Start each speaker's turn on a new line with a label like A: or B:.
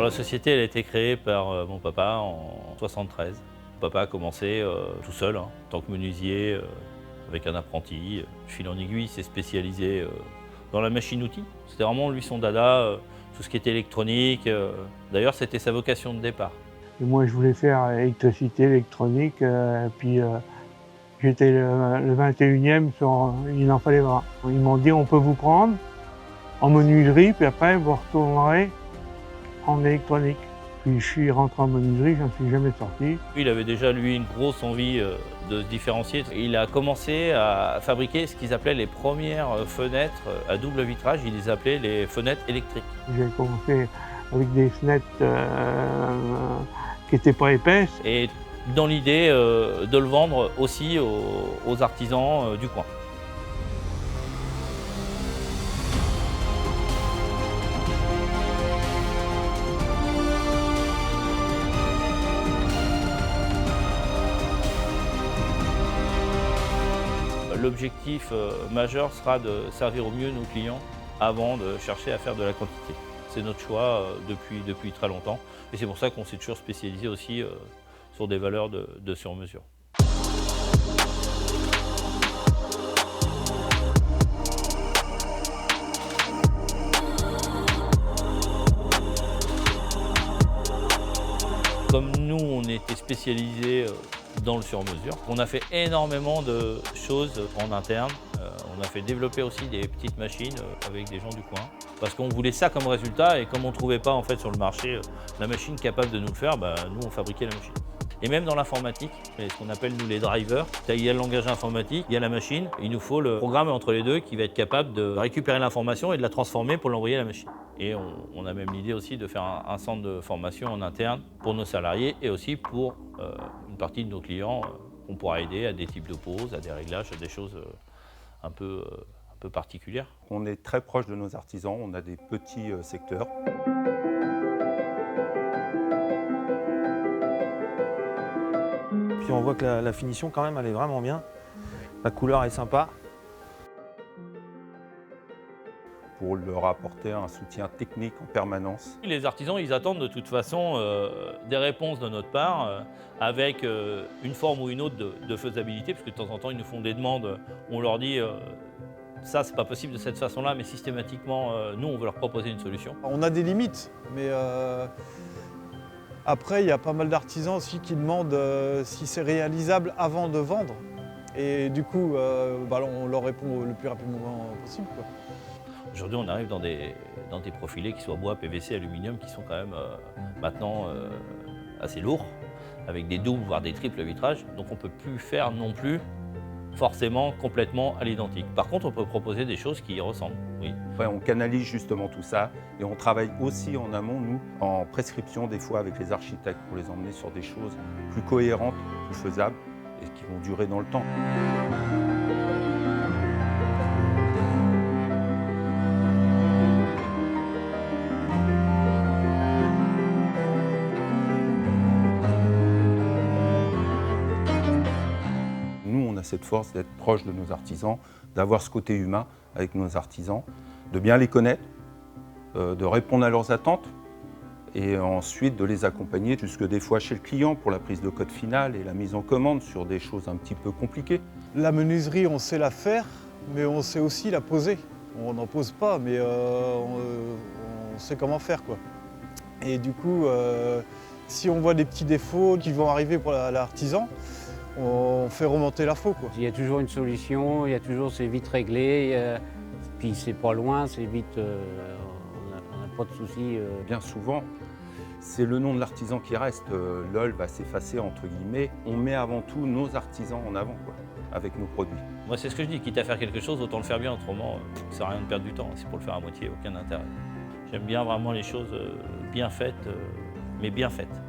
A: Alors la société, elle a été créée par mon papa en 73. Mon papa a commencé tout seul, en tant que menuisier, avec un apprenti. De fil en aiguille, il s'est spécialisé dans la machine-outil. C'était vraiment lui son dada, tout ce qui était électronique. D'ailleurs, c'était sa vocation de départ.
B: Et moi, je voulais faire électricité, électronique, puis j'étais le 21e, il en fallait 20. Ils m'ont dit, on peut vous prendre en menuiserie, puis après, vous retournerez en électronique. Puis je suis rentré en menuiserie, je n'en suis jamais sorti.
A: Il avait déjà, lui, une grosse envie de se différencier. Il a commencé à fabriquer ce qu'ils appelaient les premières fenêtres à double vitrage. Il les appelait les fenêtres électriques.
B: J'ai commencé avec des fenêtres qui n'étaient pas épaisses.
A: Et dans l'idée de le vendre aussi aux artisans du coin. L'objectif majeur sera de servir au mieux nos clients avant de chercher à faire de la quantité. C'est notre choix depuis très longtemps et c'est pour ça qu'on s'est toujours spécialisé aussi sur des valeurs de sur-mesure. Comme nous, on était spécialisés dans le sur-mesure, on a fait énormément de choses en interne. On a fait développer aussi des petites machines avec des gens du coin. Parce qu'on voulait ça comme résultat et comme on ne trouvait pas en fait, sur le marché la machine capable de nous le faire, nous on fabriquait la machine. Et même dans l'informatique, ce qu'on appelle nous les drivers, il y a le langage informatique, il y a la machine, il nous faut le programme entre les deux qui va être capable de récupérer l'information et de la transformer pour l'envoyer à la machine. Et on a même l'idée aussi de faire un centre de formation en interne pour nos salariés et aussi pour une partie de nos clients qu'on pourra aider à des types de poses, à des réglages, à des choses un peu particulières.
C: On est très proche de nos artisans, on a des petits secteurs.
D: Puis on voit que la finition quand même elle est vraiment bien. La couleur est sympa.
C: Pour leur apporter un soutien technique en permanence.
A: Les artisans, ils attendent de toute façon des réponses de notre part avec une forme ou une autre de faisabilité, parce que de temps en temps, ils nous font des demandes où on leur dit ça, c'est pas possible de cette façon-là, mais systématiquement, nous, on veut leur proposer une solution.
E: On a des limites, mais après, il y a pas mal d'artisans aussi qui demandent si c'est réalisable avant de vendre. Et du coup, on leur répond le plus rapidement possible, quoi.
A: Aujourd'hui, on arrive dans des profilés qui soient bois, PVC, aluminium, qui sont quand même maintenant assez lourds, avec des doubles, voire des triples vitrages. Donc on ne peut plus faire non plus forcément complètement à l'identique. Par contre, on peut proposer des choses qui y ressemblent, oui.
C: Ouais, on canalise justement tout ça et on travaille aussi en amont, nous, en prescription des fois avec les architectes pour les emmener sur des choses plus cohérentes, plus faisables et qui vont durer dans le temps. Cette force d'être proche de nos artisans, d'avoir ce côté humain avec nos artisans, de bien les connaître, de répondre à leurs attentes et ensuite de les accompagner jusque des fois chez le client pour la prise de code final et la mise en commande sur des choses un petit peu compliquées.
E: La menuiserie, on sait la faire, mais on sait aussi la poser. On n'en pose pas, mais on sait comment faire, quoi. Et du coup, si on voit des petits défauts qui vont arriver pour l'artisan, on fait remonter l'info, quoi.
F: Il y a toujours une solution, il y a toujours c'est vite réglé, puis c'est pas loin, c'est vite, on n'a pas de soucis.
C: Bien souvent, c'est le nom de l'artisan qui reste. LOL va s'effacer entre guillemets. On met avant tout nos artisans en avant, quoi, avec nos produits.
A: Moi, c'est ce que je dis, quitte à faire quelque chose, autant le faire bien, autrement, ça sert à rien de perdre du temps. C'est pour le faire à moitié, aucun intérêt. J'aime bien vraiment les choses bien faites, mais bien faites.